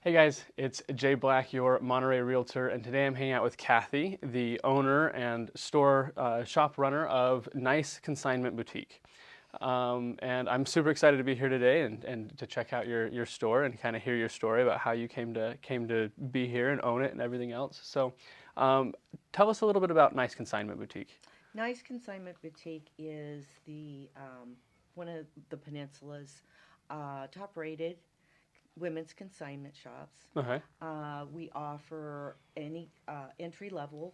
Hey guys, it's Jay Black, your Monterey Realtor, and today I'm hanging out with Cathy, the owner and shop runner of Nice Consignment Boutique. And I'm super excited to be here today and to check out your store and kind of hear your story about how you came to be here and own it and everything else. So tell us a little bit about Nice Consignment Boutique. Nice Consignment Boutique is the one of the peninsula's top-rated women's consignment shops. Okay. We offer any entry level.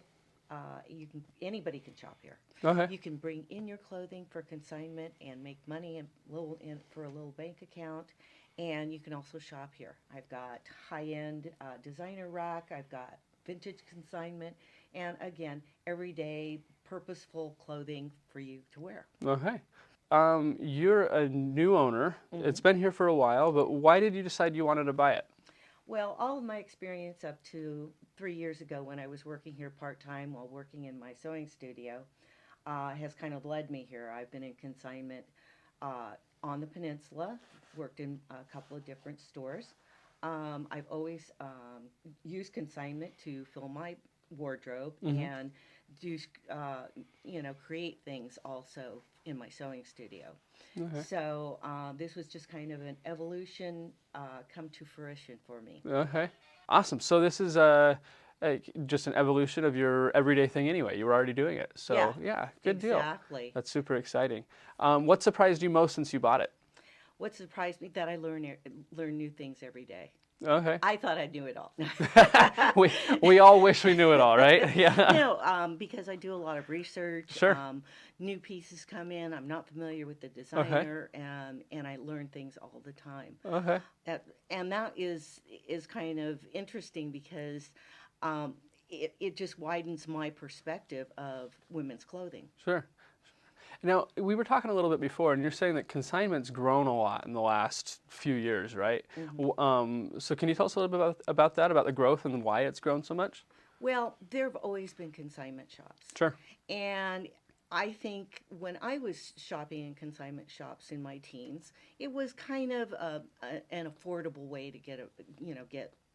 Anybody can shop here. Okay. You can bring in your clothing for consignment and make money for a little bank account, and you can also shop here. I've got high-end designer rack. I've got vintage consignment, and again, everyday purposeful clothing for you to wear. Okay. You're a new owner. hmm It's been here for a while, but why did you decide you wanted to buy it? Well, all of my experience up to 3 years ago when I was working here part time while working in my sewing studio has kind of led me here. I've been in consignment on the peninsula, worked in a couple of different stores. I've always used consignment to fill my wardrobe hmm and do, create things also in my sewing studio. Okay. So this was just kind of an evolution come to fruition for me. Okay. Awesome. So this is just an evolution of your everyday thing anyway. You were already doing it. Yeah, So yeah, good deal. exactly. That's super exciting. What surprised you most since you bought it? What surprised me that I learn new things every day. Okay. I thought I knew it all. we we all wish we knew it all, right? Yeah. No, because I do a lot of research. Sure. New pieces come in. I'm not familiar with the Okay. designer, and I learn things all the time. Okay. And that is kind of interesting because it just widens my perspective of women's clothing. Sure. Now, we were talking a little bit before, and you're saying that consignment's grown a lot in the last few years, right? hmm So can you tell us a little bit about that, about the growth and why it's grown so much? Well, there have always been consignment shops. Sure. And I think when I was shopping in consignment shops in my teens, it was kind of an affordable way to get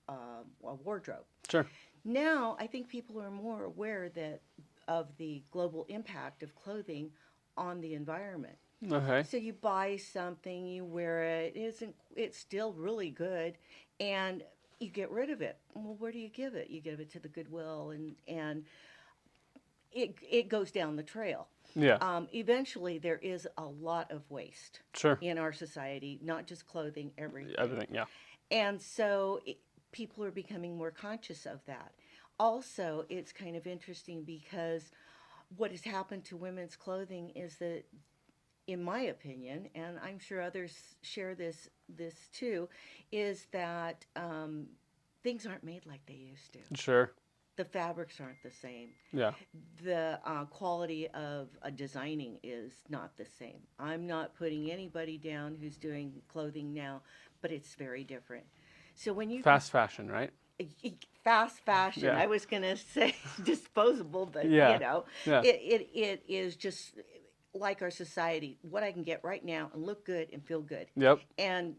a wardrobe. Sure. Now I think people are more aware that of the global impact of clothing on the environment. Okay. So you buy something, you wear it, it's still really good, and you get rid of it. Well, where do you give it? You give it to the Goodwill, and it goes down the trail. Yeah. Eventually, there is a lot of waste Sure. in our society, not just clothing, everything. Everything. Yeah. And so people are becoming more conscious of that. Also, it's kind of interesting because what has happened to women's clothing is that, in my opinion, and I'm sure others share this too, is that things aren't made like they used to. Sure. The fabrics aren't the same. Yeah. The quality of designing is not the same. I'm not putting anybody down who's doing clothing now, but it's very different. So when you Fast fashion, right? fast fashion, Yeah. I was going to say disposable, but Yeah. Yeah. it is just like our society, what I can get right now and look good and feel good. Yep. And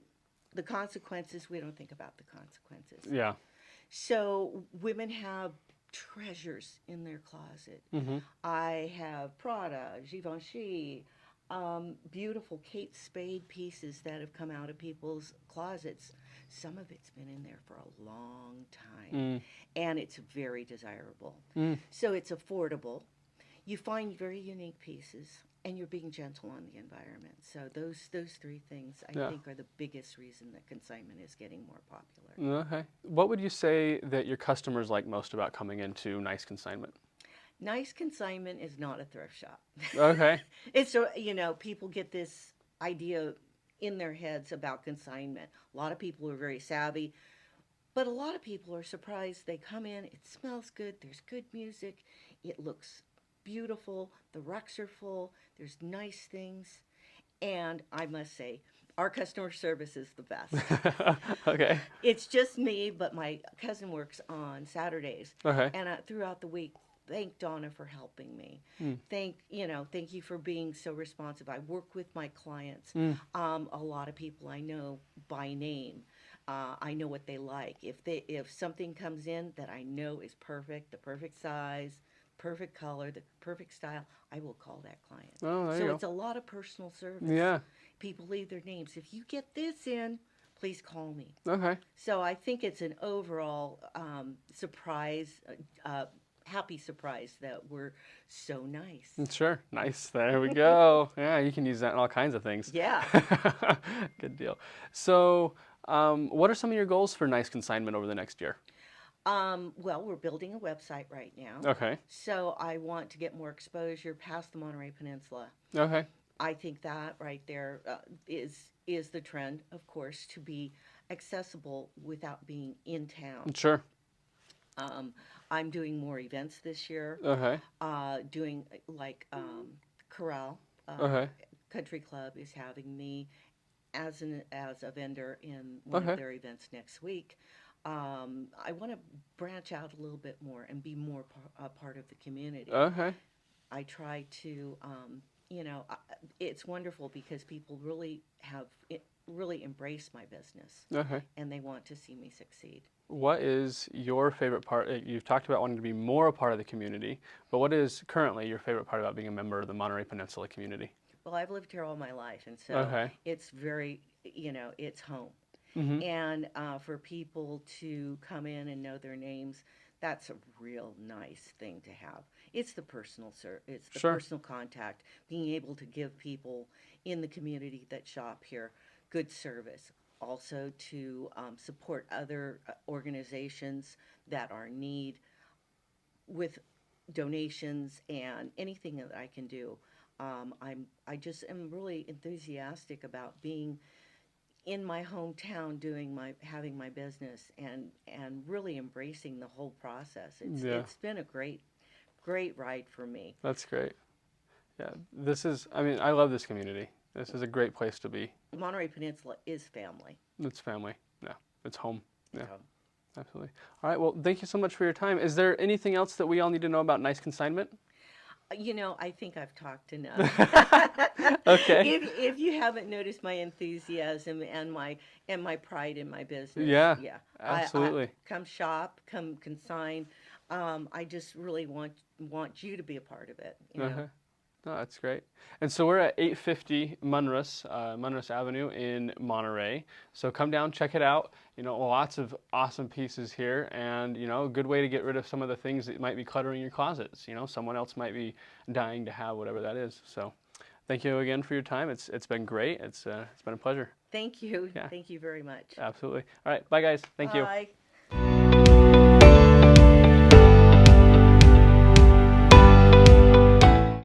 the consequences, we don't think about the consequences. Yeah. So women have treasures in their closet. Mm-hmm. I have Prada, Givenchy, beautiful Kate Spade pieces that have come out of people's closets. Some of it's been in there for a long time, Mm. and it's very desirable. Mm. So it's affordable. You find very unique pieces, and you're being gentle on the environment. So those three things, I Yeah. think, are the biggest reason that consignment is getting more popular. Okay. What would you say that your customers like most about coming into Nice Consignment? Nice consignment is not a thrift shop. Okay. People get this idea in their heads about consignment. A lot of people are very savvy, but a lot of people are surprised. They come in, it smells good, there's good music, it looks beautiful, the racks are full, there's nice things, and I must say, our customer service is the best. Okay. It's just me, but my cousin works on Saturdays, Okay. and throughout the week, thank Donna for helping me. Mm. Thank you for being so responsive. I work with my clients. Mm. A lot of people I know by name. I know what they like. If something comes in that I know is perfect, the perfect size, perfect color, the perfect style, I will call that client. Oh, there So you it's a lot of personal service. go. Yeah. People leave their names. If you get this in, please call me. Okay. So I think it's an overall surprise, happy surprise that we're so nice. Sure. Nice. There we go. Yeah, you can use that in all kinds of things. Yeah. Good deal. So, what are some of your goals for Nice Consignment over the next year? Well, we're building a website right now. Okay. So I want to get more exposure past the Monterey Peninsula. Okay. I think that right there is the trend, of course, to be accessible without being in town. Sure. Um, I'm doing more events this year. Okay. Doing like Corral Okay. Country Club is having me as a vendor in one Okay. of their events next week. I want to branch out a little bit more and be more a part of the community. Okay. I try to, it's wonderful because people really embrace my business Okay. and they want to see me succeed. What is your favorite part? You've talked about wanting to be more a part of the community, but what is currently your favorite part about being a member of the Monterey Peninsula community? Well, I've lived here all my life, and so Okay. it's very, it's home. Mm-hmm. And for people to come in and know their names, that's a real nice thing to have. It's the it's the Sure. personal contact, being able to give people in the community that shop here good service. Also to support other organizations that are in need with donations and anything that I can do. I just am really enthusiastic about being in my hometown having my business and really embracing the whole process. Yeah. It's been a great ride for me. That's great. Yeah. I love this community. This is a great place to be. The Monterey Peninsula is family. It's family. Yeah. It's home. Yeah. So, Absolutely. All right. Well, thank you so much for your time. Is there anything else that we all need to know about Nice Consignment? I think I've talked enough. Okay. If you haven't noticed my enthusiasm and my pride in my business, Yeah. yeah, Absolutely. come shop, come consign. I just really want you to be a part of it. Uh-huh. No, that's great. And so we're at 850 Munros Avenue in Monterey. So come down, check it out. Lots of awesome pieces here, and a good way to get rid of some of the things that might be cluttering your closets. Someone else might be dying to have whatever that is. So thank you again for your time. It's been great. It's been a pleasure. Thank you. Yeah. Thank you very much. Absolutely. All right. Bye, guys. Thank you. Bye.